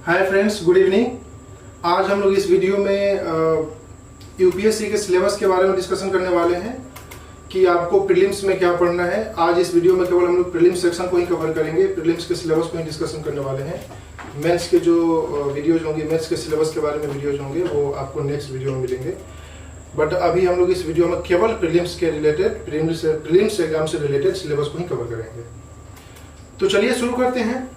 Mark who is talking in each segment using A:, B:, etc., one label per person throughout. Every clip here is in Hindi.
A: Hi friends, good evening. आज हम लोग इस वीडियो में यूपीएससी के सिलेबस के बारे में डिस्कशन करने वाले हैं कि आपको प्रीलिम्स में क्या पढ़ना है। आज इस वीडियो में केवल हम लोग प्रीलिम्स सेक्शन को ही कवर करेंगे, प्रीलिम्स के सिलेबस को ही डिस्कशन करने वाले हैं। मेंस के जो वीडियोज होंगे, मेंस के सिलेबस के बारे में वीडियोज होंगे, वो आपको नेक्स्ट वीडियो में मिलेंगे। बट अभी हम लोग इस वीडियो में केवल प्रीलिम्स के रिलेटेड, प्रीलिम्स एग्जाम से रिलेटेड सिलेबस को ही कवर करेंगे। तो चलिए शुरू करते हैं।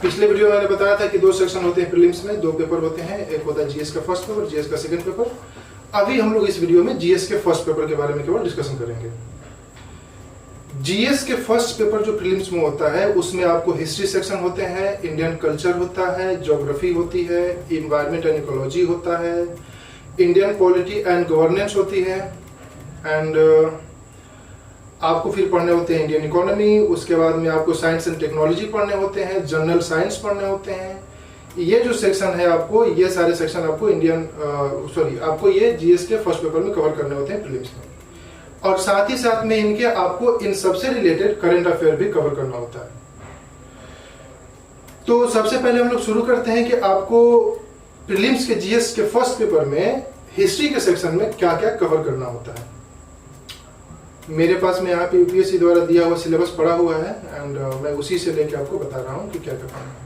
A: पिछले वीडियो में मैंने बताया था कि दो सेक्शन होते हैं प्रीलिम्स में, दो पेपर होते हैं। एक होता है जीएस का फर्स्ट पेपर, जीएस का सेकंड पेपर। अभी हम लोग इस वीडियो में जीएस के फर्स्ट पेपर के बारे में केवल डिस्कशन करेंगे। जीएस के फर्स्ट पेपर जो प्रीलिम्स में होता है, उसमें आपको हिस्ट्री सेक्शन होते हैं, इंडियन कल्चर होता है, ज्योग्राफी होती है, इन्वायरमेंट एंड इकोलॉजी होता है, इंडियन पॉलिटी एंड गवर्नेंस होती है, एंड आपको फिर पढ़ने होते हैं इंडियन इकोनॉमी। उसके बाद में आपको साइंस एंड टेक्नोलॉजी पढ़ने होते हैं, जनरल साइंस पढ़ने होते हैं। ये जो सेक्शन है आपको, ये सारे सेक्शन आपको आपको ये जीएस के फर्स्ट पेपर में कवर करने होते हैं प्रीलिम्स में। और साथ ही साथ में इनके आपको इन सबसे रिलेटेड करंट अफेयर भी कवर करना होता है। तो सबसे पहले हम लोग शुरू करते हैं कि आपको प्रीलिम्स के जीएस के फर्स्ट पेपर में हिस्ट्री के सेक्शन में क्या क्या कवर करना होता है। मेरे पास में यहाँ पे यूपीएससी द्वारा दिया हुआ सिलेबस पड़ा हुआ है, एंड मैं उसी से लेके आपको बता रहा हूँ कि क्या क्या करना है।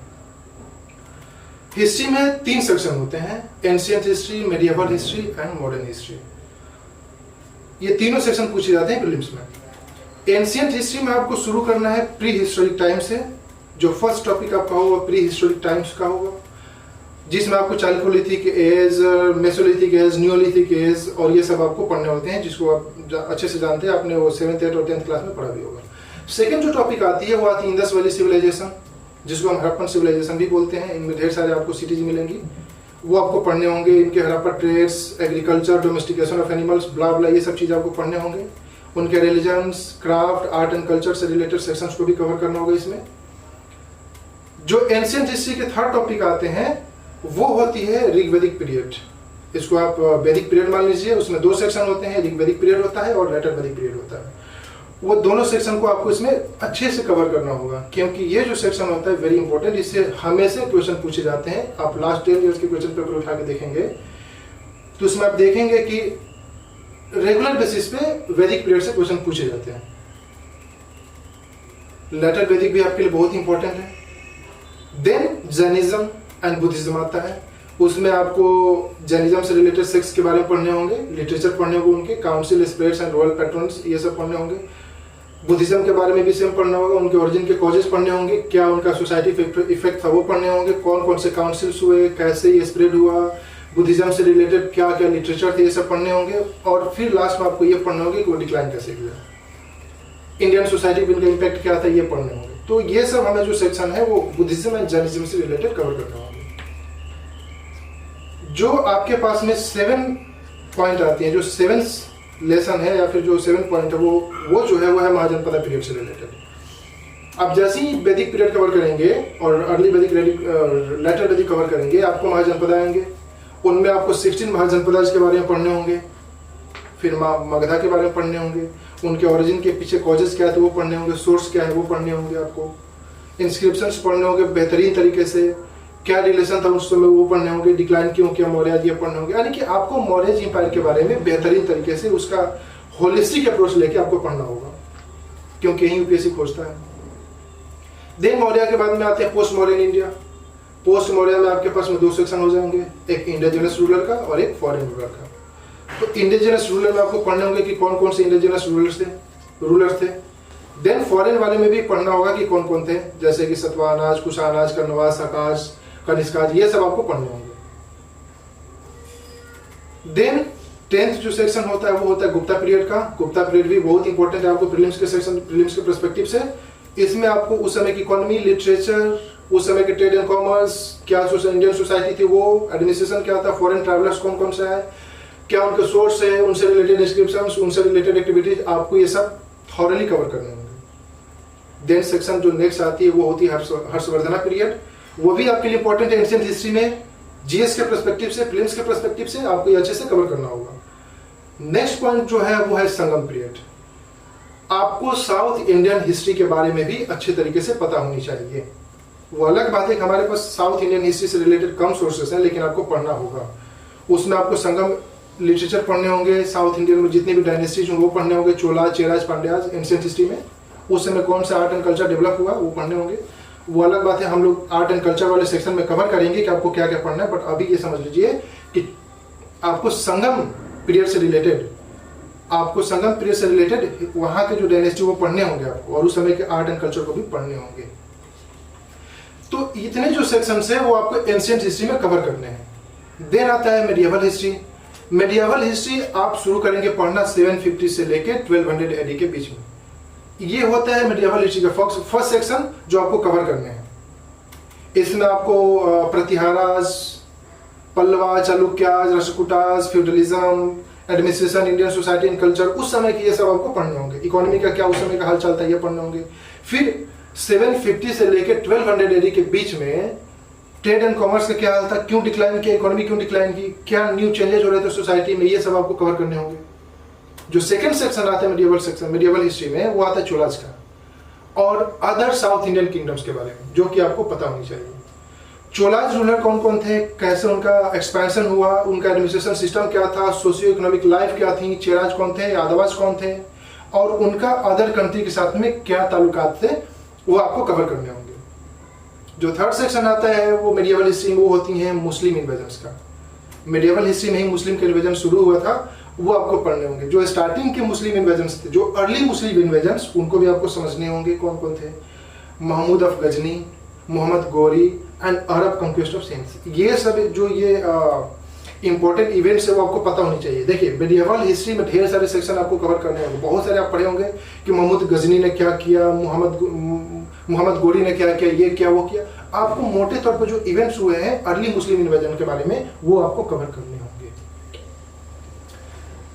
A: हिस्ट्री में 3 सेक्शन होते हैं, ancient history, medieval history and modern history. ये तीनों सेक्शन पूछे जाते हैं प्रीलिम्स में। एंशिएंट हिस्ट्री में आपको शुरू करना है प्री हिस्टोरिक टाइम से। जो फर्स्ट टॉपिक आपका होगा प्री हिस्टोरिक टाइम्स का होगा, जिसमें आपको chalcolithic age, mesolithic age, neolithic age और ये सब आपको पढ़ने होते हैं, जिसको आप अच्छे से जानते हैं, आपने वो 7th 8th और 10th क्लास में पढ़ा भी होगा। सेकंड जो टॉपिक आती है वो आती है इंडस वैली सिविलाइजेशन, जिसको हम हड़प्पन सिविलाइजेशन भी बोलते हैं। इनमें ढेर सारे आपको सिटीज मिलेंगी, वो आपको पढ़ने होंगे। इनके Harappa trades, agriculture, domestication of animals, blah blah, ये सब चीज़ आपको पढ़ने होंगे। उनके religions, craft, art and culture से रिलेटेड सेक्शंस को भी कवर करना होगा इसमें। जो एंशिएंट हिस्ट्री के थर्ड टॉपिक आते हैं वो होती है ऋग्वैदिक पीरियड। इसको आप वैदिक पीरियड मान लीजिए। उसमें 2 सेक्शन होते हैं, ऋग्वैदिक पीरियड होता है और लेटर वैदिक पीरियड होता है। वो दोनों सेक्शन को आपको इसमें अच्छे से कवर करना होगा, क्योंकि ये जो सेक्शन होता है वेरी इंपॉर्टेंट। इससे हमेशा क्वेश्चन पूछे जाते हैं। आप लास्ट 10 ईयर्स के क्वेश्चन पेपर उठा के देखेंगे तो उसमें आप देखेंगे कि रेगुलर बेसिस पे वैदिक पीरियड से क्वेश्चन पूछे जाते हैं। लेटर वैदिक भी आपके लिए बहुत इंपॉर्टेंट है। देन जैनिज्म एंड बुद्धिज्म आता है। उसमें आपको जैनिज्म से रिलेटेड सेक्स के बारे में पढ़ने होंगे, लिटरेचर पढ़ने होंगे, उनके काउंसिल, स्पिरिट्स एंड रॉयल पैट्रन्स, ये सब पढ़ने होंगे। बुद्धिज्म के बारे में भी सेम पढ़ना होगा। उनके ओरिजिन के कॉजेस पढ़ने होंगे, क्या उनका सोसाइटी इफेक्ट था वो पढ़ने होंगे, कौन कौन से काउंसिल्स हुए, कैसे ये स्प्रेड हुआ, बुद्धिज्म से रिलेटेड क्या क्या लिटरेचर थे, ये सब पढ़ने होंगे। और फिर लास्ट में आपको ये पढ़ना होगा कि वो डिक्लाइन कैसे किया, इंडियन सोसाइटी पर इनका इम्पैक्ट क्या था, ये पढ़ने होंगे। तो ये सब हमें जो सेक्शन है वो बुद्धिज्म एंड जैनिज्म से रिलेटेड कवर करना होगा। जो आपके पास में 7 पॉइंट आती हैं, जो 7 लेसन है या फिर जो 7 पॉइंट है, वो जो है वो है महाजनपदा पीरियड से रिलेटेड। अब जैसे ही वैदिक पीरियड कवर करेंगे और अर्ली वैदिक, लेटर वैदिक कवर करेंगे, आपको महाजनपदा आएंगे। उनमें आपको 16 महाजनपदा के बारे में पढ़ने होंगे, फिर मगधा के बारे में पढ़ने होंगे, उनके ओरिजिन के पीछे कॉजेस क्या थे वो पढ़ने होंगे, सोर्स क्या है वो पढ़ने होंगे, आपको इंस्क्रिप्शंस पढ़ने होंगे बेहतरीन तरीके से, क्या रिलेशन था उस समय वो पढ़ने होंगे, डिक्लाइन क्यों किया मौर्य, ये पढ़ने होंगे। यानी कि आपको मौर्य एम्पायर के बारे में बेहतरीन तरीके से उसका होलिस्टिक अप्रोच लेके आपको पढ़ना होगा, क्योंकि यही यूपीएससी खोजता है। देन मौर्य के बाद में आते हैं post Mauryan India. Post Maurya में आपके पास में 2 सेक्शन हो जाएंगे, एक इंडिजिनस रूलर का और एक फॉरेन रूलर का। तो इंडिजिनस रूलर में आपको पढ़ने होंगे कि कौन कौन से इंडिजिनस रूलर्स थे। देन फॉरेन वाले में भी पढ़ना होगा कि कौन कौन थे, जैसे कि सतवाहनाज, कुशानाज, कन्नवाज, साकाज, कनिष्काज, ये सब आपको पढ़ने होंगे। देन 10th जो सेक्शन होता है वो होता है गुप्ता पीरियड का। गुप्ता पीरियड भी बहुत इंपॉर्टेंट है आपको प्रीलिम्स के सेक्शन, प्रीलिम्स के पर्सपेक्टिव से। इसमें आपको उस समय की इकोनॉमी, लिटरेचर, उस समय के ट्रेड एंड कॉमर्स, क्या इंडियन सोसाइटी थी वो, एडमिनिस्ट्रेशन क्या था, फॉरेन ट्रैवलर्स कौन कौन से है, क्या उनके सोर्स है, उनसे रिलेटेड इंस्क्रिप्शंस, उनसे रिलेटेड एक्टिविटीज, आपको ये सब थॉरली कवर करने होंगे। देन सेक्शन जो नेक्स्ट आती है वो होती है हर्षवर्धना पीरियड। वो भी आपके लिए इंपॉर्टेंट है एंशिएंट हिस्ट्री में, जीएस के पर्सपेक्टिव से, प्रीलिम्स के पर्सपेक्टिव से आपको ये अच्छे से कवर करना होगा। नेक्स्ट पॉइंट जो है वो है संगम पीरियड। आपको साउथ इंडियन हिस्ट्री के बारे में भी अच्छे तरीके से पता होनी चाहिए। वो अलग बात है कि हमारे पास साउथ इंडियन हिस्ट्री से रिलेटेड कम सोर्सेस हैं, लेकिन आपको पढ़ना होगा। उसमें आपको संगम लिटरेचर पढ़ने होंगे, साउथ इंडियन में जितने भी डायनेस्टीज हैं वो पढ़ने होंगे, चोलाज, चेराज, पांड्याज, एंशिएंट हिस्ट्री में उस समय कौन सा आर्ट एंड कल्चर डेवलप हुआ वो पढ़ने होंगे। वो अलग बात है, हम लोग आर्ट एंड कल्चर वाले सेक्शन में कवर करेंगे कि आपको क्या क्या पढ़ना है। बट अभी ये समझ लीजिए कि आपको संगम पीरियड से रिलेटेड वहाँ के जो डायनेस्टी वो पढ़ने होंगे आपको, और उस समय के आर्ट एंड कल्चर को भी पढ़ने होंगे। तो इतने जो सेक्शंस है वो आपको एंशिएंट हिस्ट्री में कवर करने हैं। देन आता है मेडिएवल हिस्ट्री। मेडिएवल हिस्ट्री आप शुरू करेंगे पढ़ना 750 से लेके 1200 एडी के बीच में। ये होता है मेडिएवल हिस्ट्री का फर्स्ट सेक्शन जो आपको कवर करने हैं। इसमें आपको Pratiharas, Pallava, Chalukyas, Rashtrakutas, feudalism, administration, Indian society and culture, उस समय की ये सब आपको पढ़ने होंगे। इकोनॉमी का क्या उस समय का हाल चलता है ये पढ़ने होंगे। फिर 750 से लेके 1200 एडी के बीच में ट्रेड एंड कॉमर्स का क्या हाल था, क्यों डिक्लाइन किया, इकोनॉमी क्यों डिक्लाइन की, क्या न्यू चेंजेस हो रहे थे सोसाइटी में, ये सब आपको कवर करने होंगे। जो सेकंड सेक्शन आता है मेडिएवल सेक्शन, मेडिएवल हिस्ट्री में, वो आता है चोलाज का और अदर साउथ इंडियन किंगडम्स के बारे में, जो कि आपको पता होनी चाहिए। चोलाज रूलर कौन कौन थे, कैसे उनका एक्सपेंशन हुआ, उनका एडमिनिस्ट्रेशन सिस्टम क्या था, सोशियो इकोनॉमिक लाइफ क्या थी, चेराज कौन थे, यादवाज कौन थे, और उनका अदर कंट्री के साथ में क्या ताल्लुकात थे, वो आपको कवर करने होंगे। जो थर्ड सेक्शन आता है वो मेडिएवल हिस्ट्री में वो होती हैं मुस्लिम इन्वेजन्स का। मेडिएवल हिस्ट्री में ही मुस्लिम के इन्वेजन शुरू हुआ था, वो आपको पढ़ने होंगे। जो स्टार्टिंग के मुस्लिम इन्वेजन्स थे, जो अर्ली मुस्लिम इन्वेजन्स, उनको भी आपको समझने होंगे कौन कौन थे। Mahmud of Ghazni, Mohammad Ghori and Arab conquest of Sindh, ये सब जो ये इंपॉर्टेंट इवेंट्स है वो आपको पता होनी चाहिए। देखिए मेडिएवल हिस्ट्री में ढेर सारे सेक्शन आपको कवर करने होंगे। बहुत सारे आप पढ़े होंगे कि महमूद गजनी ने क्या किया, मोहम्मद गौरी ने क्या किया, ये क्या वो किया। आपको मोटे तौर पर जो इवेंट्स हुए हैं अर्ली मुस्लिम इन्वेजन के बारे में वो आपको कवर करने होंगे।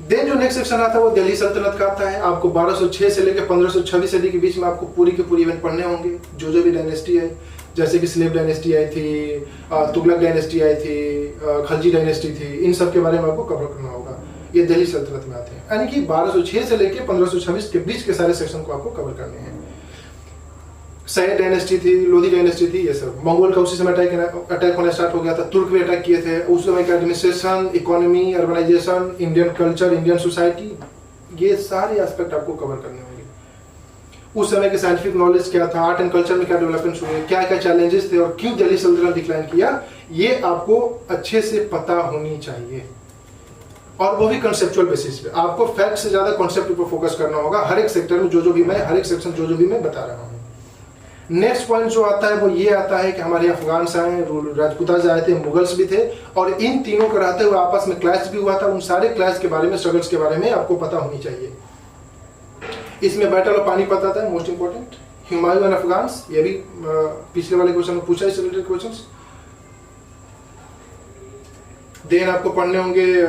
A: देन जो नेक्स्ट सेक्शन आता है वो दिल्ली सल्तनत का आता है। आपको 1206 से लेकर 1526 सदी के बीच में आपको पूरी के पूरी इवेंट पढ़ने होंगे। जो भी डायनेस्टी है, जैसे कि स्लेव डायनेस्टी आई थी, तुगलक डायनेस्टी आई थी, खलजी डायनेस्टी थी, इन सब के बारे में आपको कवर करना होगा। ये दिल्ली सल्तनत में आते हैं, यानी कि 1206 से लेकर 1526 के बीच के सारे सेक्शन को आपको कवर करने हैं। सैयद डायनेस्टी थी, लोधी डायनेस्टी थी, ये सब। मंगोल का उसी समय अटैक होना स्टार्ट हो गया था, तुर्क भी अटैक किए थे। उस समय का administration, economy, urbanisation, Indian culture, Indian society, ये सारे एस्पेक्ट आपको कवर करने होंगे। उस समय के साइंटिफिक नॉलेज क्या था, आर्ट एंड कल्चर में क्या डेवलपमेंट हुए, क्या क्या चैलेंजेस थे और क्यों दिल्ली सल्तनत डिक्लाइन किया, ये आपको अच्छे से पता होनी चाहिए। और वो भी कंसेप्चुअल बेसिस पे। आपको फैक्ट से ज्यादा कॉन्सेप्ट पर फोकस करना होगा हर एक सेक्टर में, जो भी मैं हर एक सेक्शन जो भी मैं बता रहा हूँ। नेक्स्ट पॉइंट जो आता है वो ये आता है कि हमारे अफगान्स आए, राजपूताज आए थे, मुगल्स भी थे, और इन तीनों को रहते हुए आपस में क्लैश भी हुआ था। उन सारे क्लैश के बारे में, स्ट्रगल्स के बारे में आपको पता होनी चाहिए। इसमें बैटल ऑफ पानीपत आता है, most important. Humayun and Afghans, ये भी पिछले वाले क्वेश्चन में पूछा, इससे रिलेटेड क्वेश्चंस। देन आपको पढ़ने होंगे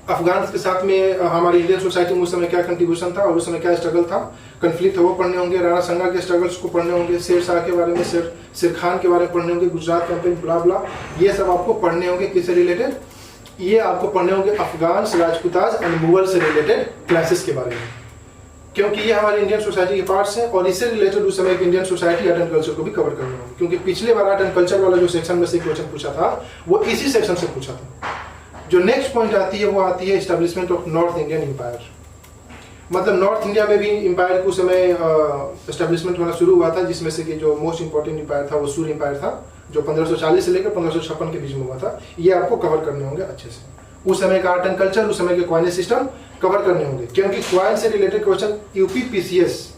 A: अफगान के साथ में हमारी इंडियन सोसाइटी में उस समय क्या कंट्रीब्यूशन था और उस समय क्या स्ट्रगल था, कन्फ्लिक्ट है, वो पढ़ने होंगे। राणा संगा के स्ट्रगल्स को पढ़ने होंगे। शेर शाह के बारे में, शेर खान के बारे में पढ़ने होंगे, गुजरात कैंपेन, ब्ला ब्ला, ये सब आपको पढ़ने होंगे। किससे रिलेटेड? ये आपको पढ़ने होंगे अफगान, राजपूताज एंड मुगल से रिलेटेड क्लासेस के बारे में, क्योंकि ये हमारी इंडियन सोसाइटी के पार्ट्स हैं और इससे रिलेटेड उस समय की Indian society, art and culture को भी कवर करने होंगे। क्योंकि पिछले बार आर्ट एंड कल्चर वाला जो सेक्शन में से क्वेश्चन पूछा था वो इसी सेक्शन से पूछा था। जो नेक्स्ट पॉइंट आती है वो आती है establishment of north Indian empire. मतलब नॉर्थ इंडिया में भी एम्पायर के उस समय एस्टेब्लिशमेंट होना शुरू हुआ था, जिसमें से कि जो मोस्ट इंपॉर्टेंट एम्पायर था वो सूर्य एम्पायर था, जो 1540 से लेकर 1556 के बीच में हुआ था। ये आपको कवर करने होंगे अच्छे से। उस समय का आर्ट एंड कल्चर, उस समय के क्वाइन सिस्टम कवर करने होंगे, क्योंकि क्वाइन से रिलेटेड क्वेश्चन यूपीपीसीएस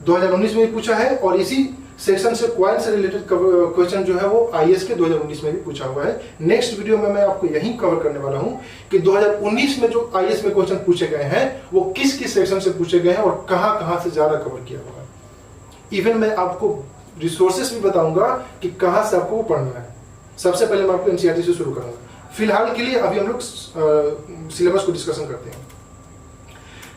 A: 2019 में भी पूछा है और इसी सेक्शन से क्वाइन से रिलेटेड क्वेश्चन जो है वो आईएएस के 2019 में भी पूछा हुआ है। नेक्स्ट वीडियो में मैं आपको यही कवर करने वाला हूं कि 2019 में जो आईएएस में क्वेश्चन पूछे गए हैं वो किस किस सेक्शन से पूछे गए हैं और कहां से ज्यादा कवर किया हुआ है। इवन मैं आपको रिसोर्सेस भी बताऊंगा कि कहां से आपको पढ़ना है। सबसे पहले मैं आपको एनसीईआरटी से शुरू करूंगा। फिलहाल के लिए अभी हम लोग सिलेबस को डिस्कशन करते हैं।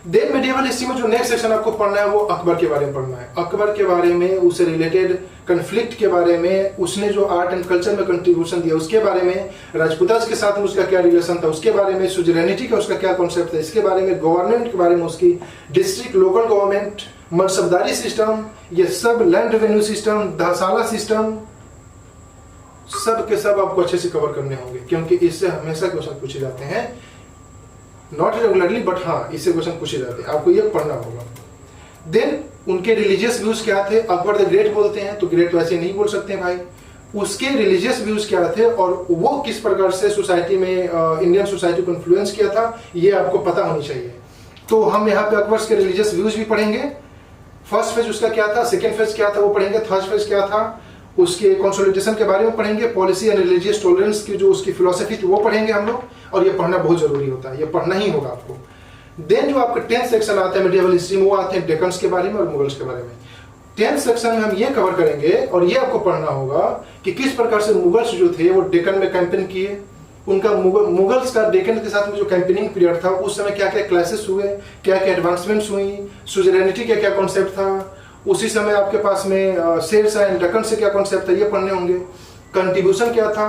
A: देन मेडिएवल हिस्ट्री में जो नेक्स्ट सेक्शन आपको पढ़ना है वो अकबर के बारे में पढ़ना है। अकबर के बारे में, उससे रिलेटेड कन्फ्लिक्ट के बारे में, उसने जो आर्ट एंड कल्चर में कंट्रीब्यूशन दिया उसके बारे में, राजपूताज के साथ में उसका क्या रिलेशन था उसके बारे में, सुजरेनिटी का उसका क्या कॉन्सेप्ट था इसके बारे में, गवर्नमेंट के बारे में, उसकी डिस्ट्रिक्ट लोकल गवर्नमेंट मनसबदारी सिस्टम, ये सब लैंड रेवेन्यू सिस्टम, दहसाला सिस्टम, सब के सब आपको अच्छे से कवर करने होंगे, क्योंकि इससे हमेशा क्वेश्चन पूछे जाते हैं, नॉट रेगुलरली बट हाँ इससे क्वेश्चन पूछे जाते हैं, आपको ये पढ़ना होगा। देन उनके रिलीजियस व्यूज क्या थे, अकबर द ग्रेट बोलते हैं तो ग्रेट तो ऐसे नहीं बोल सकते भाई, उसके रिलीजियस व्यूज क्या थे और वो किस प्रकार से सोसाइटी में इंडियन सोसाइटी को इन्फ्लुएंस किया था, ये आपको पता होनी चाहिए। तो हम यहाँ पे अकबर के रिलीजियस व्यूज भी पढ़ेंगे, फर्स्ट फेज उसका क्या था, सेकेंड फेज क्या था वो पढ़ेंगे, थर्ड फेज क्या था, उसके कंसोलिडेशन के बारे में पढ़ेंगे, पॉलिसी एंड रिलीजियस टॉलरेंस की जो उसकी फिलोसफी थी वो पढ़ेंगे हम लोग, और ये पढ़ना बहुत जरूरी होता है, ये पढ़ना ही होगा आपको। देन जो आपका 10th सेक्शन आता है मेडिएवल हिस्ट्री में, वो आते हैं डेक्कन्स के बारे में और मुगल्स के बारे में। 10th सेक्शन में हम ये कवर करेंगे और ये आपको पढ़ना होगा कि किस प्रकार से मुगल्स जो थे वो डेक्कन में कैंपेन किए, उनका मुगल्स का डेक्कन के साथ में जो कैंपेनिंग पीरियड था उस समय क्या क्या क्लासेस हुए, क्या क्या एडवांसमेंट्स हुई, सुजरेनिटी का क्या कॉन्सेप्ट था, उसी समय आपके पास में शेर शाह एंड डेक्कन से क्या कॉन्सेप्ट था ये पढ़ने होंगे, कंट्रीब्यूशन क्या था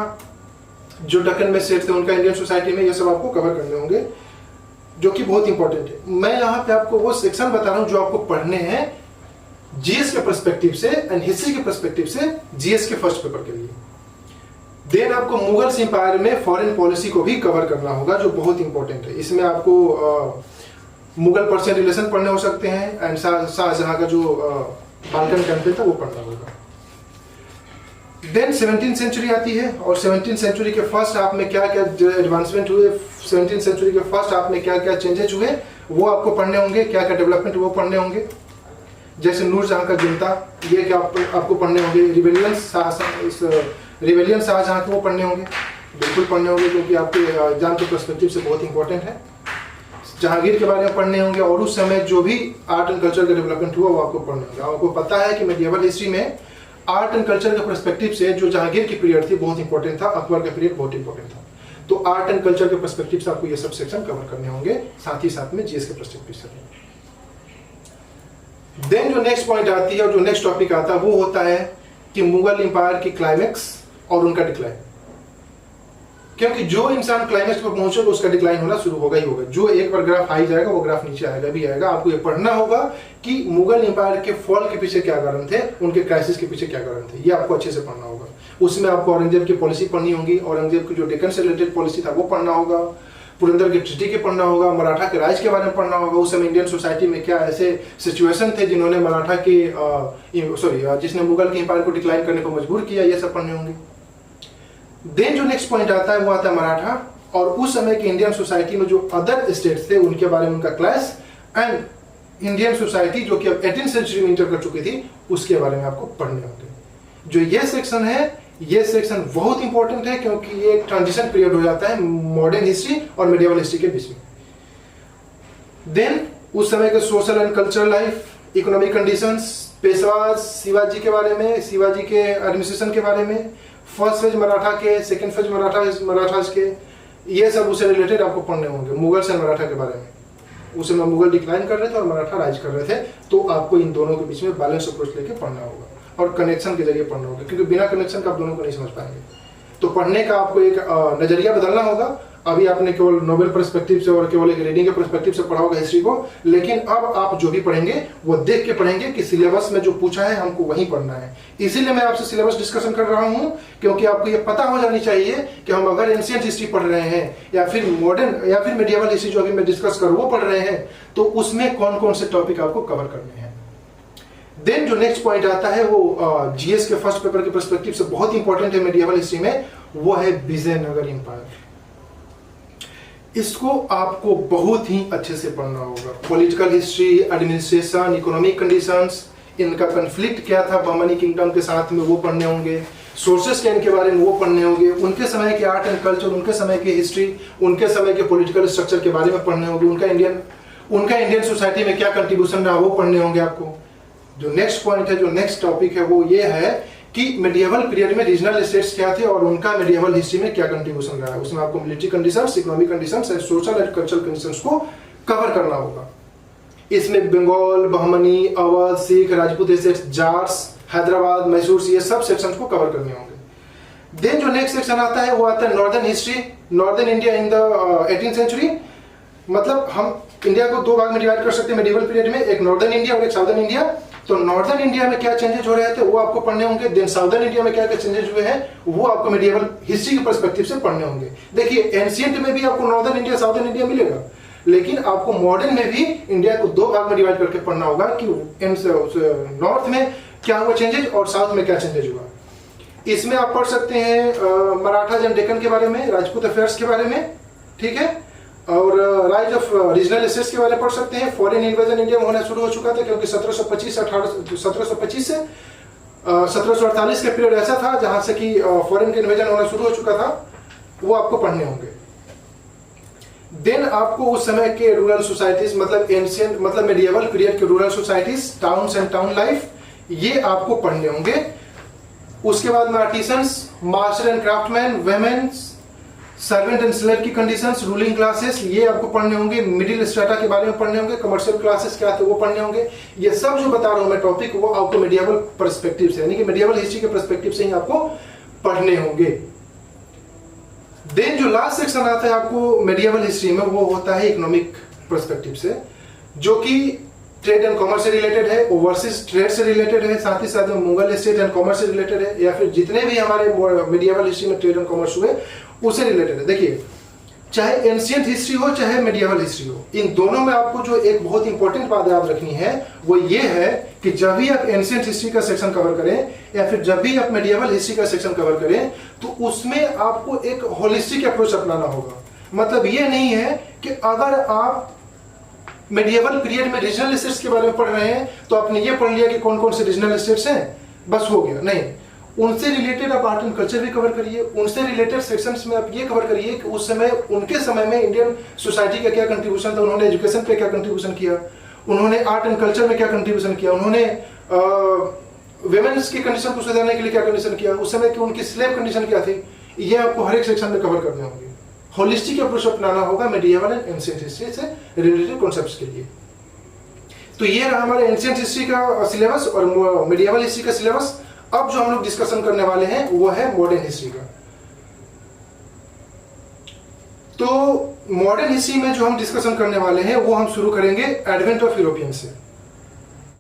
A: जो डेक्कन में शेर थे उनका इंडियन सोसाइटी में, ये सब आपको कवर करने होंगे, जो कि बहुत इंपॉर्टेंट है। मैं यहाँ पे आपको वो सेक्शन बता रहा हूँ जो आपको पढ़ने हैं जीएस के पर्सपेक्टिव से एंड हिस्ट्री के पर्सपेक्टिव से, जीएस के फर्स्ट पेपर के लिए। देन आपको मुगल्स एम्पायर में फॉरेन पॉलिसी को भी कवर करना होगा जो बहुत इंपॉर्टेंट है। इसमें आपको मुगल पर्शियन रिलेशन पढ़ने हो सकते हैं एंड शाहजहां का जो बाल्कन कैंपेन था वो पढ़ना होगा। देन 17th सेंचुरी आती है और 17th सेंचुरी के फर्स्ट हाफ में क्या क्या एडवांसमेंट हुए, 17th सेंचुरी के फर्स्ट हाफ में क्या क्या चेंजेस हुए वो आपको पढ़ने होंगे, क्या क्या डेवलपमेंट वो पढ़ने होंगे, जैसे नूरजहां का जनता ये क्या आपको पढ़ने होंगे, रिवेलियन शाहजहां के वो पढ़ने होंगे, बिल्कुल पढ़ने होंगे क्योंकि आपके एग्जाम के पर्सपेक्टिव से बहुत इंपॉर्टेंट है। जहांगीर के बारे में पढ़ने होंगे और उस समय जो भी आर्ट एंड कल्चर का डेवलपमेंट हुआ वो आपको पढ़ने होंगे। आपको पता है कि मेडिएवल हिस्ट्री में आर्ट एंड कल्चर के पर्सपेक्टिव से जो जहांगीर की पीरियड थी बहुत इंपॉर्टेंट था, अकबर का पीरियड बहुत इंपॉर्टेंट था, तो आर्ट एंड कल्चर के पर्सपेक्टिव से आपको ये सब सेक्शन कवर करने होंगे, साथ ही साथ में जीएस के पर्सपेक्टिव से। देन जो नेक्स्ट पॉइंट आती है और जो नेक्स्ट टॉपिक आता है वो होता है कि मुगल एम्पायर की क्लाइमेक्स और उनका डिक्लाइन, क्योंकि जो इंसान क्लाइमेक्स पर पहुंचेगा उसका डिक्लाइन होना शुरू होगा ही होगा। जो एक बार ग्राफ हाई जाएगा वो ग्राफ नीचे आएगा भी आएगा। आपको ये पढ़ना होगा कि मुगल एम्पायर के फॉल के पीछे क्या कारण थे, उनके क्राइसिस के पीछे क्या कारण थे, ये आपको अच्छे से पढ़ना होगा। उसमें आपको औरंगजेब की पॉलिसी पढ़नी होगी, औरंगजेब की जो डेक्कन से रिलेटेड पॉलिसी था वो पढ़ना होगा, पुरंदर के ट्रीटी के पढ़ना होगा, मराठा के राज के बारे में पढ़ना होगा, उस समय इंडियन सोसाइटी में क्या ऐसे सिचुएशन थे जिन्होंने मराठा के जिसने मुगल के एम्पायर को डिक्लाइन करने को मजबूर किया, ये सब पढ़ने होंगे। देन जो नेक्स्ट पॉइंट आता है वो आता है मराठा और उस समय के इंडियन सोसाइटी में जो अदर स्टेट्स थे उनके बारे में उनका क्लास एंड इंडियन सोसाइटी जो कि अब 18th सेंचुरी में इंटर कर चुकी थी उसके बारे में आपको पढ़ने होंगे। जो ये सेक्शन है ये सेक्शन बहुत इंपॉर्टेंट है क्योंकि ये एक ट्रांजिशन पीरियड हो जाता है मॉडर्न हिस्ट्री और मेडिएवल हिस्ट्री के बीच में। देन उस समय के social and cultural life, economic conditions, Peshwa Shivaji के बारे में, शिवाजी के एडमिनिस्ट्रेशन के बारे में, फर्स्ट फेज मराठा के, सेकंड फेज मराठास के, ये सब उससे रिलेटेड आपको पढ़ने होंगे। मुगल्स एंड मराठा के बारे में, उस समय मुगल डिक्लाइन कर रहे थे और मराठा राज कर रहे थे, तो आपको इन दोनों के बीच में बैलेंस अप्रोच लेके पढ़ना होगा और कनेक्शन के जरिए पढ़ना होगा, क्योंकि बिना कनेक्शन का आप दोनों को नहीं समझ पाएंगे। तो पढ़ने का आपको एक नजरिया बदलना होगा। अभी आपने केवल नोबेल पर्सपेक्टिव से और केवल एक रीडिंग के पर्सपेक्टिव से पढ़ा होगा हिस्ट्री को, लेकिन अब आप जो भी पढ़ेंगे वो देख के पढ़ेंगे कि सिलेबस में जो पूछा है हमको वही पढ़ना है। इसीलिए मैं आपसे सिलेबस डिस्कशन कर रहा हूं, क्योंकि आपको ये पता हो जानी चाहिए कि हम अगर एंशिएंट हिस्ट्री पढ़ रहे हैं या फिर मॉडर्न या फिर मेडिएवल हिस्ट्री जो अभी मैं डिस्कस कर वो पढ़ रहे हैं, तो उसमें कौन कौन से टॉपिक आपको कवर करने हैं। देन जो नेक्स्ट पॉइंट आता है वो जीएस के फर्स्ट पेपर के पर्सपेक्टिव से बहुत इंपॉर्टेंट है मेडिएवल हिस्ट्री में, वो है विजयनगर एम्पायर। इसको आपको बहुत ही अच्छे से पढ़ना होगा। Political history, administration, economic conditions, इनका कन्फ्लिक्ट क्या था बहमनी किंगडम के साथ में वो पढ़ने होंगे, सोर्सेस के इनके बारे में वो पढ़ने होंगे, उनके समय के आर्ट एंड कल्चर, उनके समय की हिस्ट्री, उनके समय के पॉलिटिकल स्ट्रक्चर के बारे में पढ़ने होंगे, उनका इंडियन सोसाइटी में क्या कंट्रीब्यूशन रहा वो पढ़ने होंगे आपको। जो नेक्स्ट पॉइंट है, जो नेक्स्ट टॉपिक है वो ये है कि मेडिएवल पीरियड में रीजनल स्टेट्स क्या थे और उनका मेडिएवल हिस्ट्री में क्या कंट्रीब्यूशन रहा है। उसमें आपको military conditions, economic conditions and social and cultural conditions को कवर करना होगा। इसमें बंगाल, बहमनी, अवध, सिख, राजपूत स्टेट्स, जाट्स, हैदराबाद, मैसूर, ये सब सेक्शंस को कवर करने होंगे। देन जो नेक्स्ट सेक्शन आता है वो आता है northern history, northern India in the 18th century. मतलब हम इंडिया को दो भाग में डिवाइड कर सकते हैं मेडिवल पीरियड में, एक नॉर्दर्न इंडिया और एक साउदर्न इंडिया। तो नॉर्दर्न इंडिया में क्या चेंजेस हो रहे थे वो आपको पढ़ने होंगे, देन साउदर्न इंडिया में क्या क्या चेंजेस हुए हैं वो आपको मेडिवल हिस्ट्री के पर्सपेक्टिव से पढ़ने होंगे। देखिए एंशिएंट में भी आपको नॉर्दर्न इंडिया साउदर्न इंडिया मिलेगा, लेकिन आपको मॉडर्न में भी इंडिया को दो भाग में डिवाइड करके पढ़ना होगा कि नॉर्थ में क्या हुआ चेंजेस और साउथ में क्या चेंजेस हुआ। इसमें आप पढ़ सकते हैं मराठाज एंड डेक्कन के बारे में, राजपूत अफेयर्स के बारे में, ठीक है, और राइज ऑफ रीजनल स्टेट्स के बारे में पढ़ सकते हैं। फॉरेन इन्वेजन इंडिया में होना शुरू हो चुका था क्योंकि 1725 से 1748 का पीरियड ऐसा था जहां से कि फॉरेन का इन्वेजन होना शुरू हो चुका था, वो आपको पढ़ने होंगे। देन आपको उस समय के रूरल सोसाइटीज, मतलब एंशिएंट मतलब मेडिएवल पीरियड के rural societies, towns and town life, ये आपको पढ़ने होंगे। उसके बाद में artisans, master and craftsman, women's, servant and slave की कंडीशंस, रूलिंग क्लासेस, ये आपको पढ़ने होंगे। मिडिल स्ट्रेटा के बारे में पढ़ने होंगे, कमर्शियल क्लासेस क्या थे वो पढ़ने होंगे। ये सब जो बता रहा हूं मैं टॉपिक, वो आपको मेडिएवल पर्सपेक्टिव से, यानी कि मेडिएवल हिस्ट्री के पर्सपेक्टिव से ही आपको पढ़ने होंगे। देन जो लास्ट सेक्शन आता है आपको मेडिएवल हिस्ट्री में, वो होता है इकोनॉमिक पर्सपेक्टिव से, जो कि ट्रेड एंड कॉमर्स से रिलेटेड है, ओवरसीज ट्रेड से रिलेटेड है, साथ ही साथ में मुगल स्टेट एंड कॉमर्स से रिलेटेड है, या फिर जितने भी हमारे मेडिएवल हिस्ट्री में ट्रेड एंड कॉमर्स हुए उससे रिलेटेड है। देखिए चाहे एंशिएंट हिस्ट्री हो चाहे मेडिएवल हिस्ट्री हो, इन दोनों में आपको जो एक बहुत इंपॉर्टेंट बात याद रखनी है वो ये है कि जब भी आप एंशिएंट हिस्ट्री का सेक्शन कवर करें या फिर जब भी आप मेडिएवल हिस्ट्री का सेक्शन कवर करें, तो उसमें आपको एक होलिस्टिक अप्रोच अपनाना होगा। मतलब ये नहीं है कि अगर आप मेडिएवल पीरियड में रीजनल स्टेट्स के बारे में पढ़ रहे हैं तो आपने ये पढ़ लिया कि कौन कौन से रीजनल स्टेट्स हैं, बस हो गया। नहीं, उनसे रिलेटेड आप आर्ट एंड कल्चर भी कवर करिए, उनसे रिलेटेड सेक्शंस में आप ये कवर करिए कि उस समय उनके समय में इंडियन सोसाइटी का क्या कंट्रीब्यूशन था, उन्होंने एजुकेशन पे क्या कंट्रीब्यूशन किया, उन्होंने आर्ट एंड कल्चर में क्या कंट्रीब्यूशन किया, उन्होंने वुमेन्स की कंडीशन को सुधारने के लिए क्या कंडीशन किया, उस समय की उनकी स्लेव कंडीशन क्या थी, ये आपको हर एक सेक्शन में कवर करने होंगे। होलिस्टिक अप्रोच अपनाना होगा मेडिएवल एंड एंशिएंट हिस्ट्री से रिलेटेड कॉन्सेप्ट्स के लिए। तो ये रहा हमारे एंशिएंट हिस्ट्री का सिलेबस और मेडिएवल हिस्ट्री का सिलेबस। अब जो हम लोग डिस्कशन करने वाले हैं वो है मॉडर्न हिस्ट्री का। तो मॉडर्न हिस्ट्री में जो हम डिस्कशन करने वाले हैं वो हम शुरू करेंगे एडवेंट ऑफ यूरोपियन से।